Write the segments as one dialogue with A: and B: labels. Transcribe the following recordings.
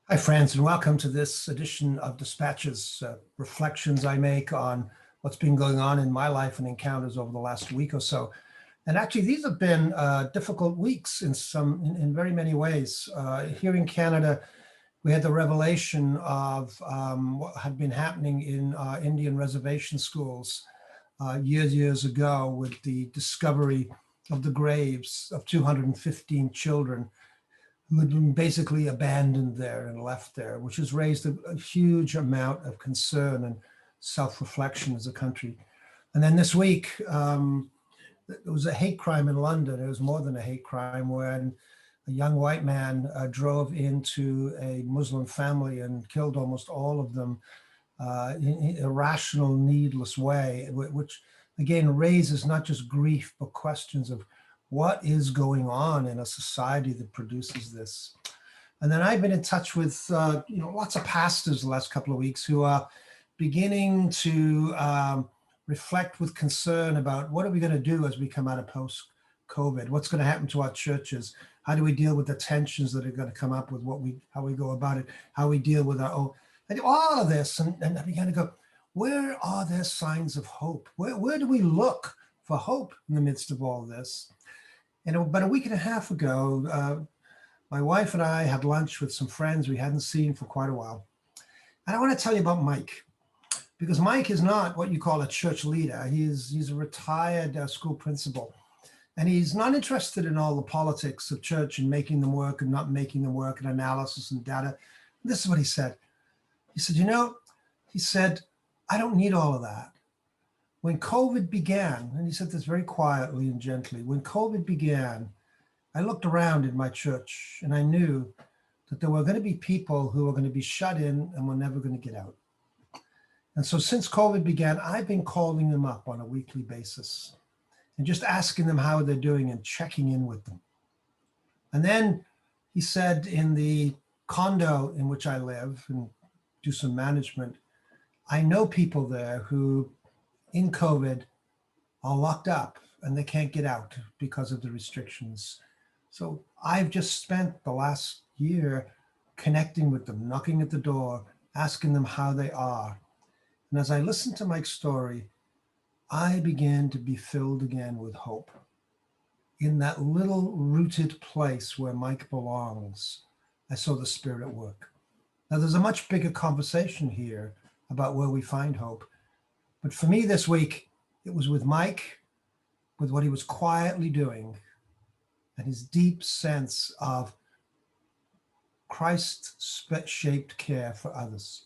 A: Hi, friends, and welcome to this edition of Dispatches, reflections I make on what's been going on in my life and encounters over the last week or so. And actually, these have been difficult weeks in very many ways. Here in Canada, we had the revelation of what had been happening in Indian reservation schools years ago with the discovery of the graves of 215 children who had been basically abandoned there and left there, which has raised a huge amount of concern and self-reflection as a country. And then this week, there was a hate crime in London. It was more than a hate crime when a young white man drove into a Muslim family and killed almost all of them in a irrational, needless way, which again raises not just grief, but questions of what is going on in a society that produces this. And then I've been in touch with lots of pastors the last couple of weeks who are beginning to reflect with concern about what are we going to do as we come out of post-COVID? What's going to happen to our churches? How do we deal with the tensions that are going to come up with how we go about it, how we deal with our own, and all of this. And I began to go, where are there signs of hope? Where do we look for hope in the midst of all this? And about a week and a half ago, my wife and I had lunch with some friends we hadn't seen for quite a while. And I want to tell you about Mike, because Mike is not what you call a church leader. He's a retired school principal, and he's not interested in all the politics of church and making them work and not making them work and analysis and data. This is what he said. He said, I don't need all of that. When COVID began, and he said this very quietly and gently, when COVID began, I looked around in my church and I knew that there were going to be people who were going to be shut in and were never going to get out. And so since COVID began, I've been calling them up on a weekly basis and just asking them how they're doing and checking in with them. And then he said, in the condo in which I live and do some management, I know people there who in COVID are locked up and they can't get out because of the restrictions. So I've just spent the last year connecting with them, knocking at the door, asking them how they are. And as I listened to Mike's story, I began to be filled again with hope. In that little rooted place where Mike belongs, I saw the Spirit at work. Now there's a much bigger conversation here about where we find hope. But for me this week, it was with Mike, with what he was quietly doing and his deep sense of Christ-shaped care for others.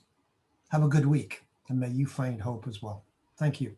A: Have a good week, and may you find hope as well. Thank you.